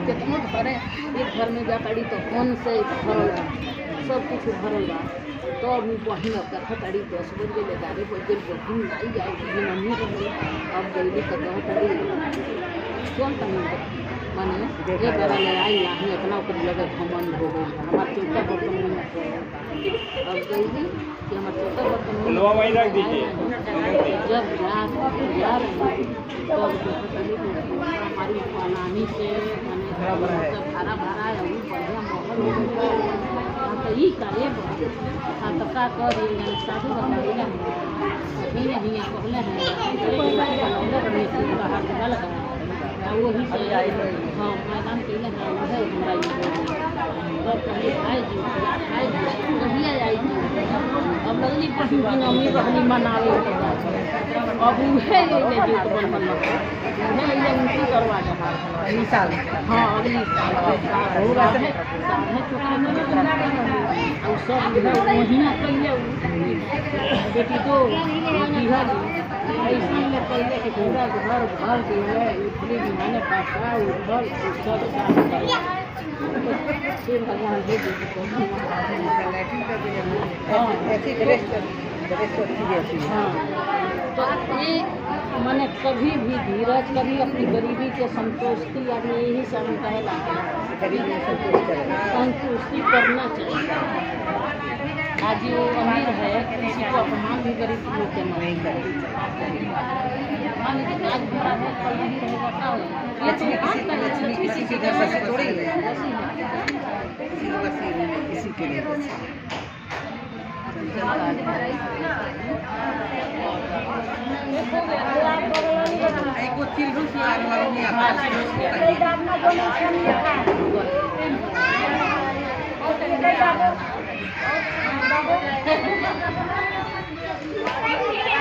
कितनो घरे एक घर में जाताड़ी तो कौन से भरल बा, सब कुछ भरल बा। तो अभी बहिन अब कहताड़ी 10 बज गए 11 बज गए बहिन नहीं जाए बहिन मम्मी रही अब जल्दी तो कहताड़ी कौन तनी माने एक बार ले आई नहीं इतना ऊपर लगे घमंड हो गई हमारे चौथा बर्तन में अब जल्दी कि हमारे चौथा बर्तन में जब जा रही तब हमारी नानी से मैंने भरा भरा है वो बढ़िया माहौल हो गया तो ये करे हाँ तो का कर शादी बताइएगा धीरे धीरे कहले हैं बाहर निकल गया वही से हाँ मैदान के लिए है हमारा ये आएगी कहिए आएगी अब लगली बहन की नमी बहनी मनावे अब उहे ले जो बन उहे उनकी करवा अगली साल हाँ अगली साल होगा है और सब महीना कहिए बेटी तो बिहार ऐसा में पहले के पूरा घर भर के है इतनी मैंने पासा उधर सब फिर भगवान दे हाँ तो ये मैंने कभी भी धीरज कभी अपनी गरीबी के संतुष्टि आदमी यही सब कहला संतुष्टि करना चाहिए। आज वो अमीर है किसी को अपमान भी गरीब लोग के नहीं करें आज बुरा है कल नहीं रहेगा लक्ष्मी किसी के घर से थोड़ी किसी के लिए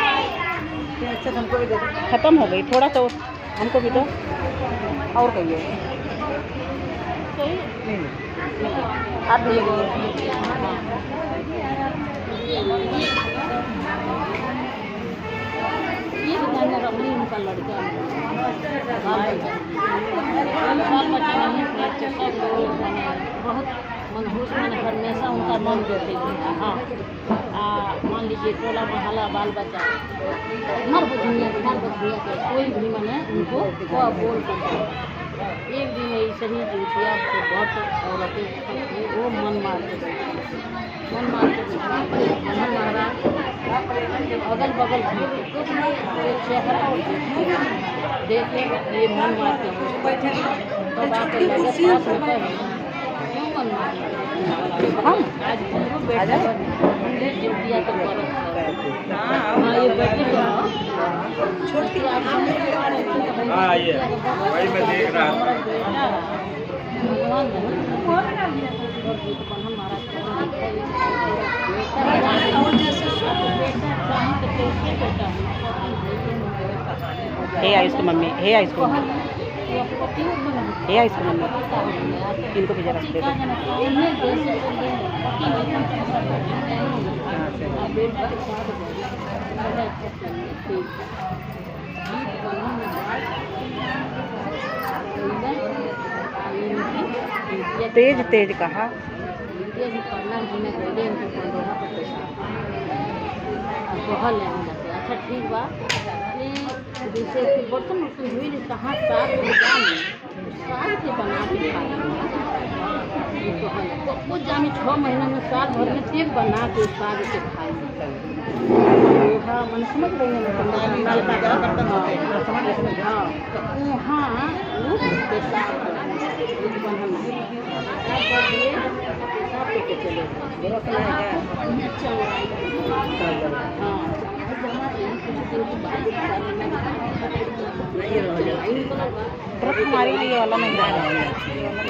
अच्छा हमको भी दे खत्म हो गई थोड़ा तो हमको भी दो और कहिए आप भी रमणी उनका लड़का बहुत मनहूस मन हमेशा उनका मन देते थे हाँ मान लीजिए टोला महला बाल बच्चा घर बधुनिया के कोई भी मैंने उनको बोल सकता एक दिन ऐसे ही जूतिया बहुत औरतें वो मन मारते मन मारा अगल बगल चेहरा देखे ये मन मारते तब आके लगे पास होता है क्यों मन मारते हम आज हमको बेटा जूतिया तो हाँ ये बेटी छोटी हाँ ये वही मैं देख रहा हे आई इसको मम्मी हे आई इसको हे आई इसको मम्मी इनको भी जरा दे तेज तेज कहा अच्छा ठीक बा जैसे बर्तन उर्तन हुई कहाँ साग के बना के खाए तो कुछ जाने 6 महीना में साग भर में तेल बना के साग के खाए हाँ मन समझ रही है हाँ तो वहाँ ट्रक हमारे लिए वाला नहीं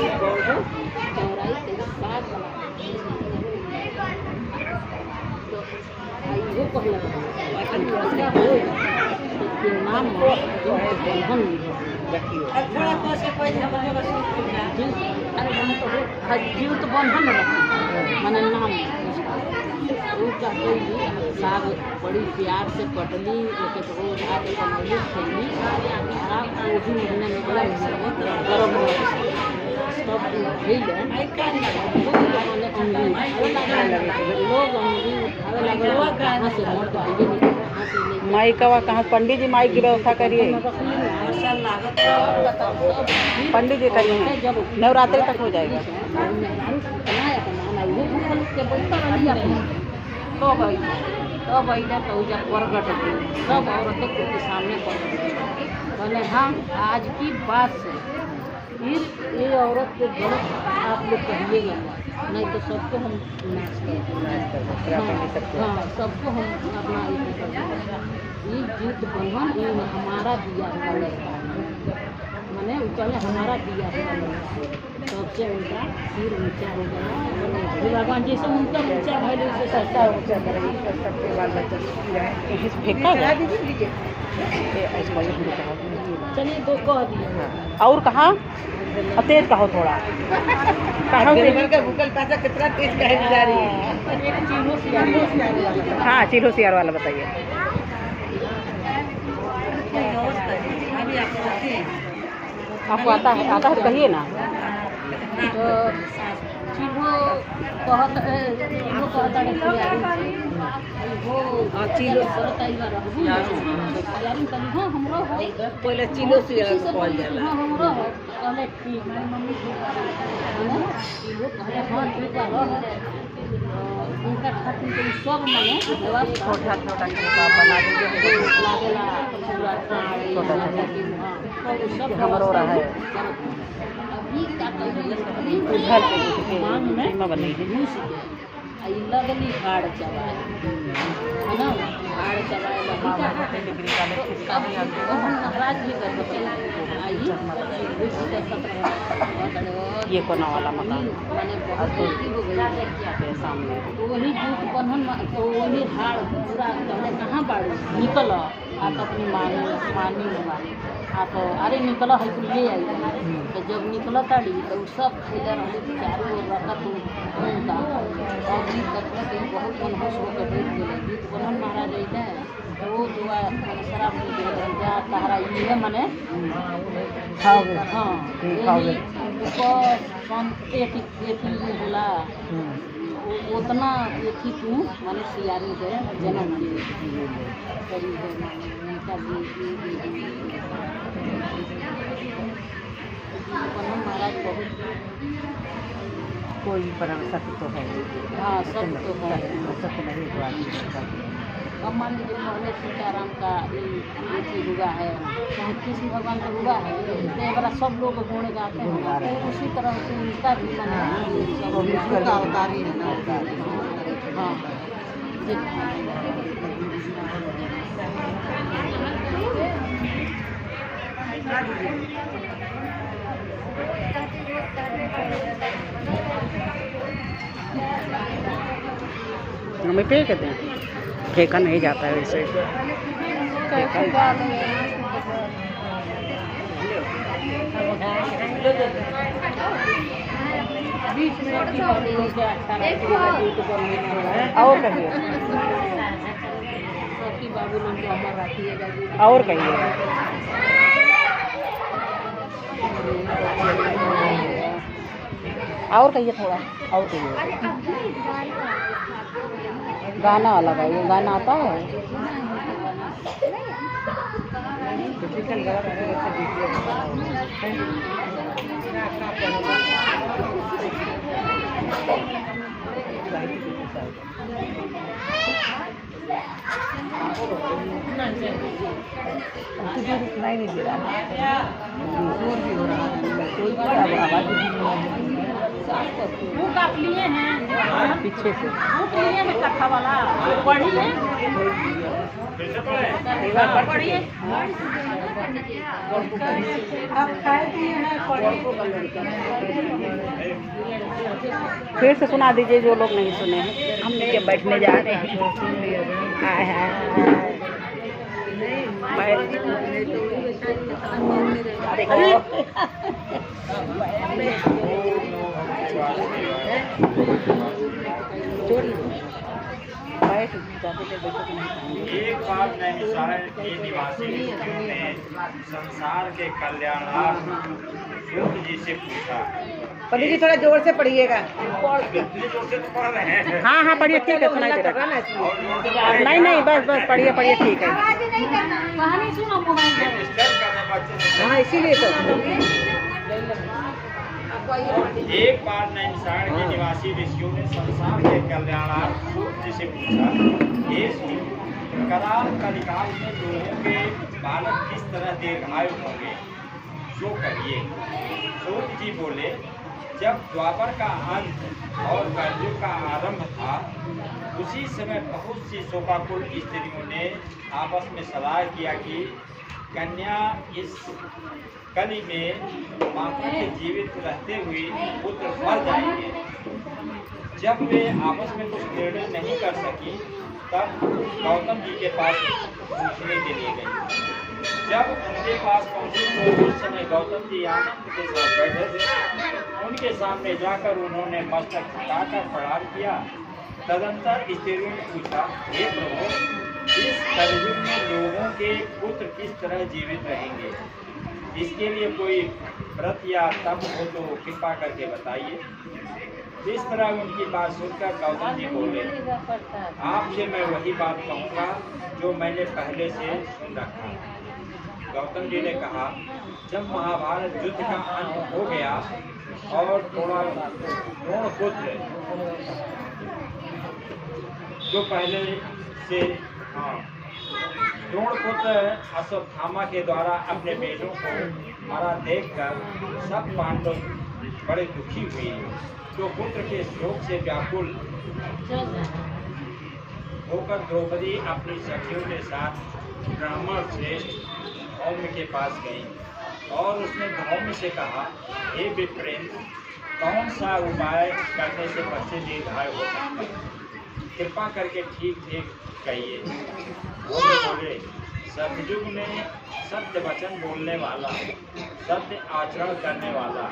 जीव तो बंधन मैंने नाम साग बड़ी प्यार से कटली एक रोज आके बनौली खैली वही महीने में गरम साड़ी भइल है लोग अंगूरी उठावे लगे कहाँ से मर्द भइले नहीं कहाँ से नहीं माई का कहाँ पंडित जी माई की व्यवस्था करिए पंडित जी करिए नवरात्रि तक हो जाएगा तो भैया तो जब प्रगट हुई सब औरतें के सामने बोले हाँ आज की बात से फिर ये औरत के गलत आप लोग कहिएगा नहीं तो सबको हम नाच करते हाँ सबको हम अपना ये जीत बंधन ये हमारा दिया हुआ लड़का मैंने पहले हमारा दिया हुआ लड़का सबसे उनका सिर ऊँचा हो गया भगवान जैसे उनका ऊँचा भले उसे सस्ता ऊँचा करेंगे फेंका चलिए दो कह दिए और कहाँ तेज कहो थोड़ा कहाँ गूगल पैसा कितना तेज कहे जा रही है। हाँ चिल्हो सियार वाला बताइए। आपको आता है तो कहिए ना। तो चिल्हो कहता चिलो हाँ हमरो हो पहले चिलो से कॉल जाला हाँ हमरो हो कहले ठीक है मम्मी चिलो कहले हाँ ठीक है उनका खातिर तो सब मने छोटा छोटा बना दीजिए लागेला पूरा छोटा सब हमरो रहा है अभी क्या करेंगे उधर से मांग में बनी है आई लगली हाड़ चबाए है ना हाड़ चबाए महाराज भी कर ये कोना वाला मकान मैंने बहुत गलती हो गई सामने तो वही जूत बंधन तो वही हाड़ पूरा कहने कहाँ बाड़ू निकल आ तो अपनी मानी में मानी आ तो अरे निकल है तो ले आई तो जब निकल ताड़ी तो सब खैला रहे चारों ओर रखा तो घूमता और गीत करते थे बहुत मनहूस होकर बैठ गए गीत बनन महाराज अइले वो दुआ शराब पी के जा तहरा ये मने खाओगे हाँ खाओगे एथी होला उतना एथी तू माने सियारी के जन्म करी है उनका महाराज बहुत कोई पर सत्य तो है हाँ सब तो है सत्य नहीं तो अब मान लीजिए पहले सीताराम का ये हुआ है चाहे कृष्ण भगवान का हुआ है तो एक बार सब लोग गुण गाते हैं तो उसी तरह से उनका भी अवतारी है ना हाँ हमें फेंक दें फेंका नहीं जाता है वैसे और कहिए और कहिए और कहिए थोड़ा और कहिए गाना वाला गाइए गाना आता है सुनाई नहीं दे रहा बुक आप लिए हैं पीछे से बुक लिए हैं कथा वाला पढ़िए पढ़िए फिर से सुना दीजिए जो लोग नहीं सुने हैं हम नीचे बैठने जा रहे हैं एक बात नैनीताल के निवासी ने संसार के कल्याणार्थ सूत जी से पूछा, पंडित जी थोड़ा जोर से पढ़िएगा। इतने जोर से तो पढ़ रहे हैं। हाँ हाँ पढ़िए, ठीक है, सुनाई दे रहा है। नहीं नहीं, बस बस पढ़िए पढ़िए, ठीक है। कहानी सुनो मोबाइल में। डिस्टर्ब करना बच्चे से। हाँ इसीलिए तो। एक बार नैनसाण के निवासी ऋषियों ने संसार के कल्याणार्थ सूत जी से पूछा, हे सूत, कराल कलिकाल में लोगों के बालक किस तरह दीर्घायु होंगे, जो कहिए। सूत जी बोले, जब द्वापर का अंत और कलयुग का आरंभ था, उसी समय बहुत सी शोकाकुल स्त्रियों ने आपस में सलाह किया कि कन्या इस कली में माता के जीवित रहते हुए पुत्र मर जाएंगे। जब वे आपस में कुछ निर्णय नहीं कर सकी, तब गौतम जी के पास पूछने के लिए गई। जब उनके पास पहुंची तो उस समय गौतम जी आनंद के साथ बैठे थे। उनके सामने जाकर उन्होंने मस्तक झुकाकर प्रणाम किया। तदंतर स्त्रियों ने पूछा, हे प्रभु, इस कलयुग में लोगों के पुत्र किस तरह जीवित रहेंगे, इसके लिए कोई व्रत या तप हो तो कृपा करके बताइए। इस तरह उनकी बात सुनकर गौतम जी बोले, आपसे मैं वही बात कहूँगा जो मैंने पहले से सुन रखा। गौतम जी ने कहा, जब महाभारत युद्ध का अंत हो गया और थोड़ा द्रोण पुत्र जो पहले से द्रोण पुत्र अश्वत्थामा के द्वारा अपने बेटों को मरा देखकर सब पांडव बड़े दुखी हुए, तो पुत्र के शोक से व्याकुल होकर द्रौपदी अपनी सखियों के साथ ब्राह्मण श्रेष्ठ धौम्य के पास गई और उसने धौम्य से कहा, हे विप्रेंद्र, कौन सा उपाय करने से बच्चे दीर्घायु हो सकते हैं? कृपा करके ठीक ठीक कहिए। बोले, सतयुग में सत्य वचन बोलने वाला, सत्य आचरण करने वाला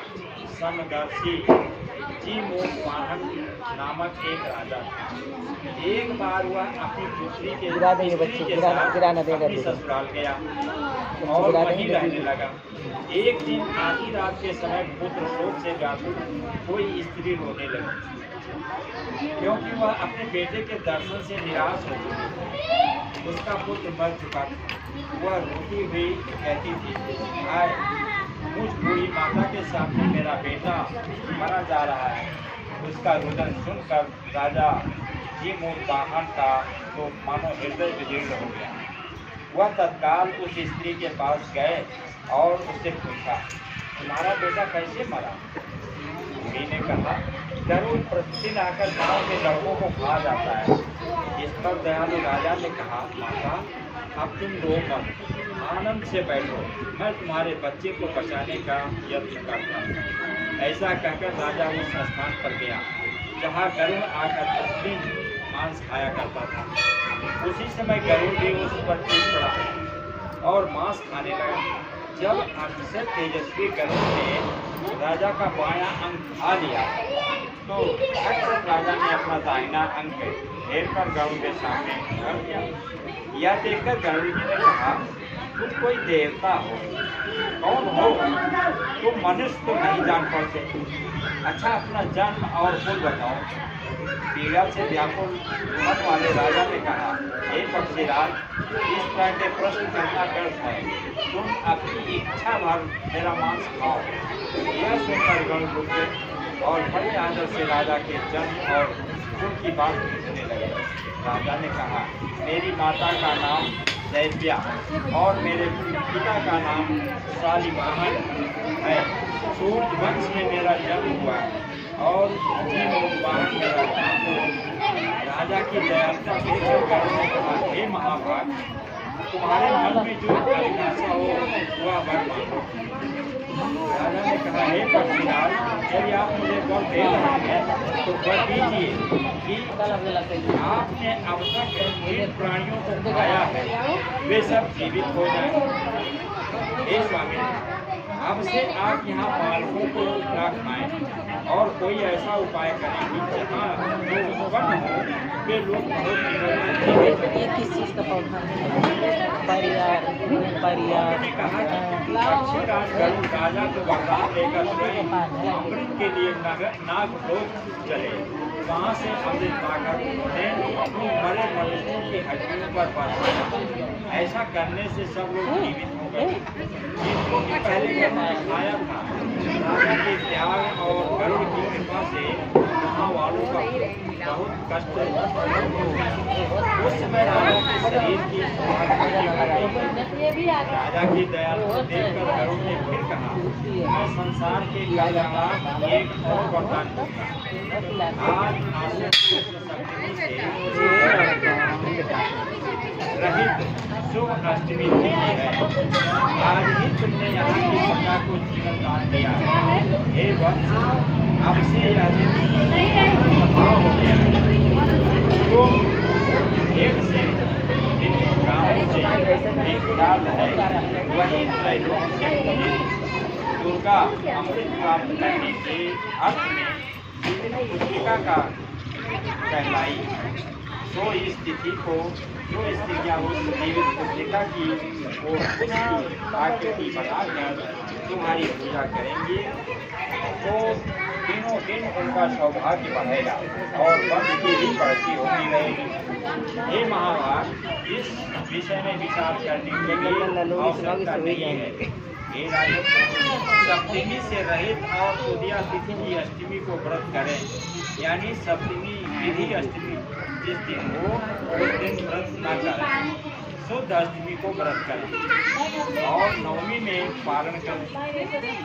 समदर्शी जीमोट वाहन नामक एक राजा था। एक बार वह अपनी पुत्री के साथ अपनी ससुराल गया और वहीं रहने लगा। एक दिन आधी रात के समय पुत्र शोक से व्याकुल कोई स्त्री रोने लगी, क्योंकि वह अपने बेटे के दर्शन से निराश हो चुकी। उसका पुत्र मर चुका था। वह रोती हुई कहती थी, हाय, मुझ बूढ़ी माता के सामने मेरा बेटा मरा जा रहा है। उसका रुदन सुनकर राजा जीमोत्वाहन का तो मानो हृदय विदीर्ण हो गया। वह तत्काल उस स्त्री के पास गए और उससे पूछा, तुम्हारा बेटा कैसे मरा? उन्हीं ने कहा, गरुड़ प्रतिदिन आकर गाँव के लड़कों को खा जाता है। इस पर दयालु राजा ने कहा, माता, अब तुम रो मत, आनंद से बैठो, मैं तुम्हारे बच्चे को बचाने का यत्न करता हूँ। ऐसा कहकर राजा उस स्थान पर गया जहाँ गरुड़ आकर प्रतिदिन मांस खाया करता था। उसी समय गरुड़ भी उस पर टूट पड़ा और मांस खाने लगा। जब अतिशय तेजस्वी गरुड़ ने राजा का बायां अंग खा लिया, तो अक्सर राजा ने अपना दाहिना अंग घेर कर गरुड़ के सामने रख दिया। यह देखकर गरुड़ जी ने कहा, तुम कोई देवता हो, कौन हो? तुम मनुष्य तो नहीं जान पाते। अच्छा, अपना जन्म और कुल बताओ। पीड़ा से व्याकुल मन वाले राजा ने कहा, हे पक्षीराज, इस तरह के प्रश्न करना व्यर्थ है। तुम अपनी इच्छा भर मेरा मांस खाओ। यह सुनकर गरुड़ रुक गए और बड़े आदर से राजा के जन्म और कुल की बात पूछने लगे। राजा ने कहा, मेरी माता का नाम दैव्या और मेरे पिता का नाम शालिवाहन है। सूर्य वंश में मेरा जन्म हुआ और जीमोत्वाहन मेरा नाम। राजा की दयालुता देखकर गरुड़ ने कहा, हे महाभाग, तुम्हारे मन में जो अभिलाषा हो वह वर मांगो। राजा ने कहा, हे पक्षीराज, यदि आप मुझे वर दे रहे हैं तो वर दीजिए कि आपने अब तक जिन प्राणियों को खाया है वे सब जीवित हो जाएं। हे स्वामी, अब से आप यहाँ बालकों को ना खाएं और कोई ऐसा उपाय करें कि जहाँ लोग उत्पन्न हो वे लोग बहुत जीवित ये किस चीज़ का पौधा है? परियार परियार उन्होंने कहा कि पक्षीराज गरुड़ राजा को वरदान देकर स्वयं अमृत के लिए नागलोक चले। वहाँ से अमृत पाकर उन्हें मरे मनुष्यों की हड्डियों पर बरसाया। ऐसा करने से सब लोग जीवित हो गए। जिनको कि पहले गरुड़ ने खाया था, राजा के त्याग और गरुड़ की कृपा से वहाँ वालों का बहुत कष्ट उस समय राजा के शरीर की राजा की दयालु देखकर गरुड़ ने फिर कहा, मैं संसार के कल्याण एक और वरदान दूंगा। आज सप्तमी से रहित शुभ अष्टमी तिथि है। आज ही तुमने यहाँ की प्रजा को जीवन दान दिया है। हे वत्स, अब से यह हो गया। तुम एक से गाँव से एक डाल है, वही त्रैलोक से दुर्गा अमृत प्राप्त करने के अर्थ में पुत्रिका का कहलाई। तो इस तिथि को जो स्त्रियाँ उस जीवित पुत्रिका की आकृति बनाकर तुम्हारी पूजा करेंगी तो दिनों दिन उनका सौभाग्य बढ़ेगा और वंश की भी बढ़ती होती रहेगी। हे महाभाग, इस विषय में विचार करने के लिए आवश्यकता नहीं है। हे राजन, सप्तमी से रहित और तुदिया तिथि की अष्टमी को व्रत करें, यानी सप्तमी तिथि अष्टमी जिस दिन हो उस दिन व्रत न करें, शुद्ध अष्टमी को व्रत करें और नवमी में पारण करें।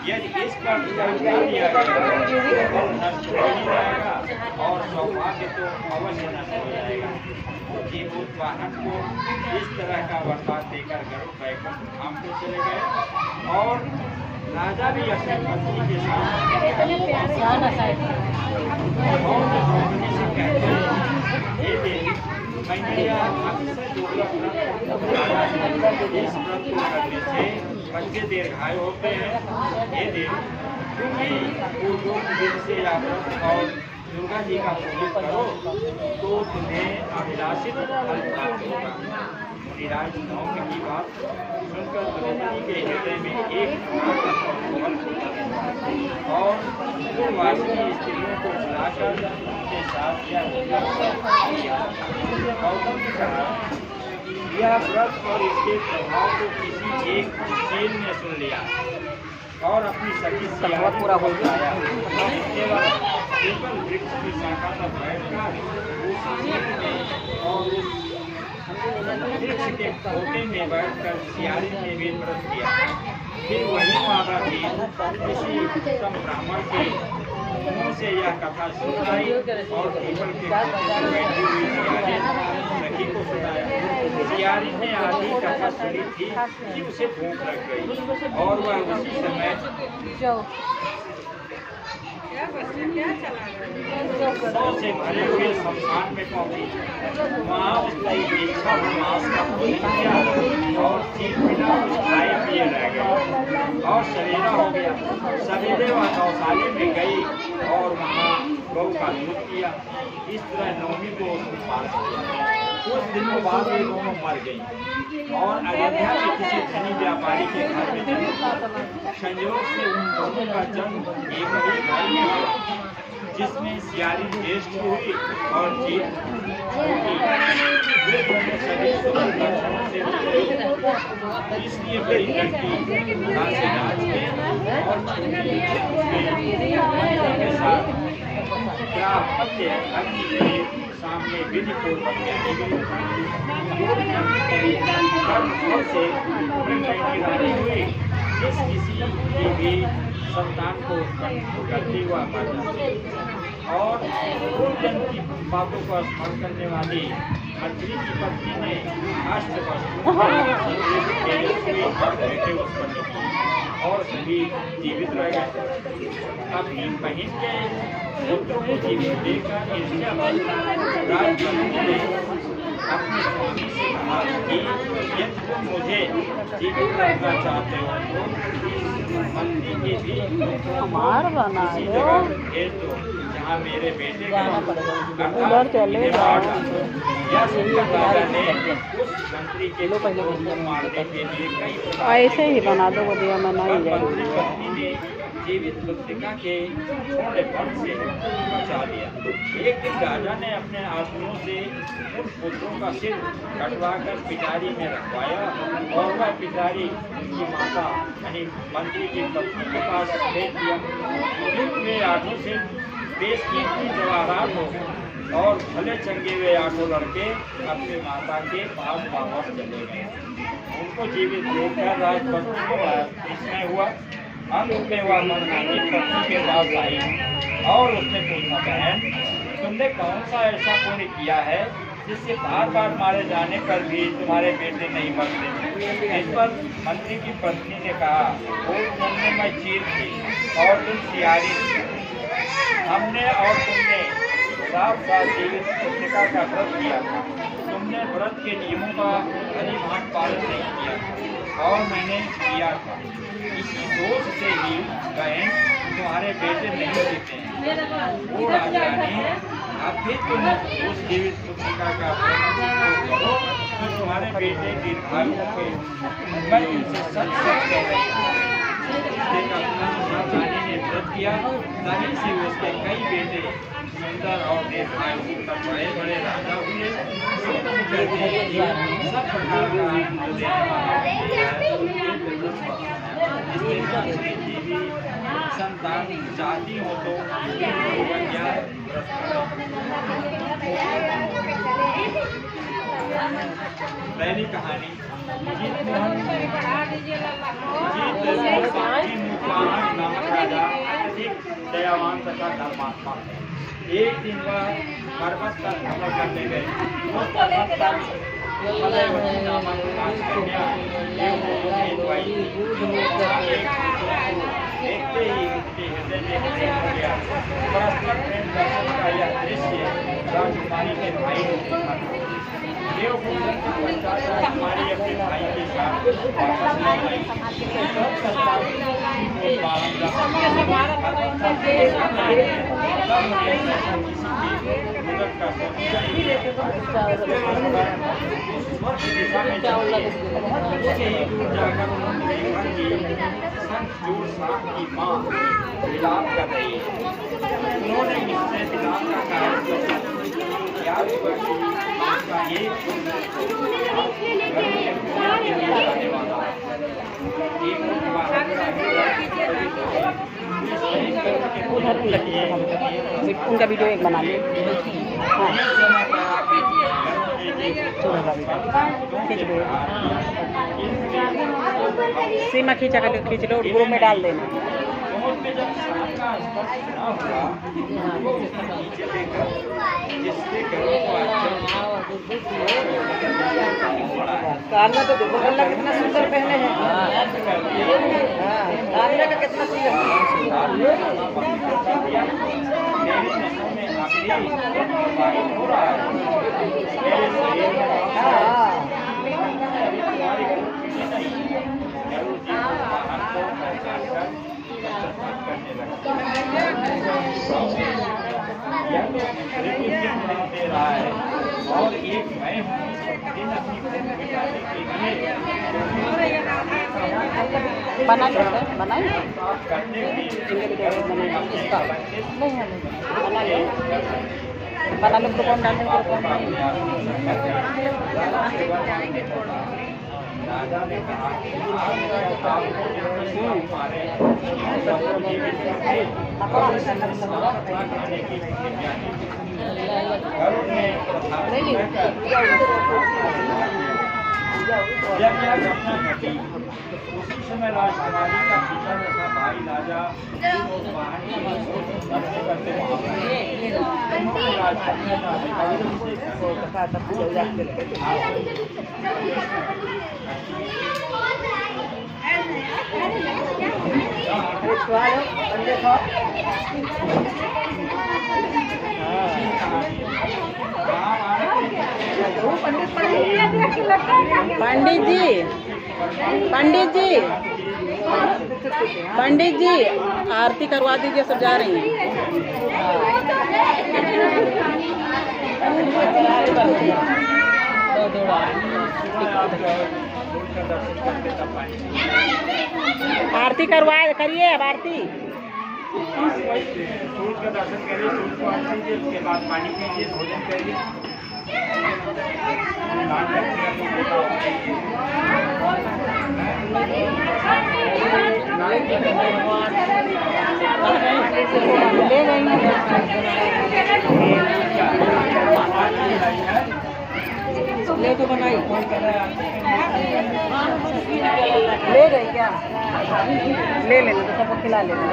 यदि इस पर ध्यान दिया गया तो नष्ट हो ही जाएगा और सौभाग्य तो अवश्य नष्ट हो जाएगा। जीवभूत वाहन को इस तरह का वरदान देकर गरुड़ बैकुंठ धाम को चले गए और राजा भी अपनी पत्नी के साथ मैंने अक्सर दुर्लभ इस व्रत को करने से बच्चे दीर्घायु होते हैं। ये देव क्योंकि पूर्वोक्त दिन से या व्रत और दुर्गा जी का पूजन करो तो तुम्हें अभिलाषित फल प्राप्त होगा। मुनिराज नवमी की बात सुनकर द्रौपदी के हृदय में एक और पूर्ववासिनी स्त्रियों को बुलाकर उनके साथ यह व्रत और इसके प्रभाव को किसी एक चील ने सुन लिया और अपनी सखी सियारी पूरा हो गया। इसके बाद केवल वृक्ष की शाखा पर बैठकर और उस वृक्ष के खोटे में बैठकर सियारी ने भी व्रत किया। फिर वही माता की किसी उत्तम ब्राह्मण के मुँह से यह कथा सुनाई और पीपल के खोटे में बैठी हुई सियारी सखी को सुनाया। सियारी ने आधी कथा सुनी थी कि उसे भूख लग गई और वह उसी समय से भरे हुए शमशान में पहुंची। वहाँ उसने इच्छा मांस का भोजन किया और चीज बिना कुछ खाए पिए रह गए और सवेरा हो गया। सवेरे वह गौशाले में गई और वहाँ गौ का दूध किया। इस तरह नवमी को उसने पार किया। कुछ दिनों बाद ये दोनों मर गई और अयोध्या में किसी धनी व्यापारी के घर में जन्म। संयोग से उन दोनों का जन्म एक ही घर में हुआ जिसमें सियारी ज्येष्ठ हुई और जीत वे दोनों सभी लक्षणों से हुए। इसलिए बड़ी लड़की नाचे नाच के साथ क्या अग्नि के सामने विधि पूर्वक हुई जिस किसी की भी संतान को उत्पन्न करती हुआ और पूर्वजन्म की बातों को स्मरण करने वाली मंत्री की पत्नी ने बेटे उत्पन्न किए और सभी जीवित रह गए। अपनी बहन के पुत्र को जीवित देखकर राजकमल ने अपने स्वामी से कहा कि यदि तुम मुझे जीवित रखना चाहते हो तो मंत्री के भी हमार बना किसी लो जगह भेज दो जहाँ मेरे बेटे जाना को पड़ेगा उधर चले यह सुनकर राजा ने उस मंत्री के पुत्र को मारने के लिए कई प्रकार ऐसे ही बना दो बढ़िया मैं नहीं मंत्री जाऊँगी। पत्नी ने जीवित पुस्तिका के छोटे फट से बचा लिया। एक दिन राजा ने अपने आदमियों से उन पुत्रों का सिर कटवाकर पिटारी में रखवाया और वह पिटारी की माता यानी मंत्री की पत्नी के पास भेज दिया। फिर वे आठों से बेशकीमती जवाहरात हो और भले चंगे हुए आठों लड़के अपने माता के पास वापस चले गए। उनको जीवित देखकर राजपत्नी को विस्मय हुआ। अंत में वह मरनानी पत्नी के पास आई और उसने पूछा, बहन तुमने कौन सा ऐसा पुण्य किया है जिससे बार बार मारे जाने पर भी तुम्हारे बेटे नहीं मरते? इस पर मंत्री की पत्नी ने कहा, वो जन्म में चीर थी और तुम सियारी थी। हमने और तुमने 7 साल जीवित पुस्तिका का व्रत किया था। तुमने व्रत के नियमों का अधिमान पालन नहीं किया और मैंने किया था। इसी दोष से ही बहन तुम्हारे बेटे नहीं देते हैं। वो राजा ने अब भी तुम उस जीवित पुस्तिका का व्रत करो तो तुम्हारे बेटे दीर्घायु होंगे। मैं तुमसे सच सच कह रही हूँ। रानी ने व्रत किया, तभी से उसके कई बेटे सुंदर और दीर्घायु होकर बड़े बड़े राजा हुए। सब प्रकार का आनंद देने संतान चाहती हो तो पहली कहानी नामक राजा अधिक दयावान तथा धर्मात्मा है। एक दिन वह पर्वत पर भ्रमण करने गए। उस पर्वत पर मलयवती नामक राजकन्या देखते ही उनके हृदय में प्रेम हो गया। परस्पर प्रेम दर्शन का यह दृश्य राजकुमारी के भाई को दिखा। देवपूजन के पश्चात राजकुमारी अपने भाई के साथ वापस लौट आई। की माँ विलाप कर रही है। उन्होंने इससे विलाप का कारण पूछा। उनका वीडियो एक बना ली। हाँ खींच लो, सीमा खींचा कर खींच लो, ग्रुप में डाल देना। कान्हा तो देखो गल्ला कितना सुंदर पहने हैं। कान्हा का कितना दे रहा है और एक मैं हूँ दिन अपनी भूख मिटाने के लिए बनाइए बनाइए करने बना लो ग्रुप डालने राजा ने कहा जब यह घटना घटी उसी समय राजकुमारी का पिता तथा भाई राजा करते पंडित जी आरती करवा दीजिए, सब जा रही हैं। आरती करिए अब आरती। सूर्य का दर्शन करिए, सूर्य को अर्घ्य दीजिए, उसके बाद पानी पीजिए, भोजन करिए। ले तो बनाई, ले गई क्या? ले लेना तो सबको खिला लेना।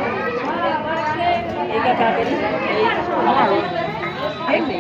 एक क्या करी? ऐसे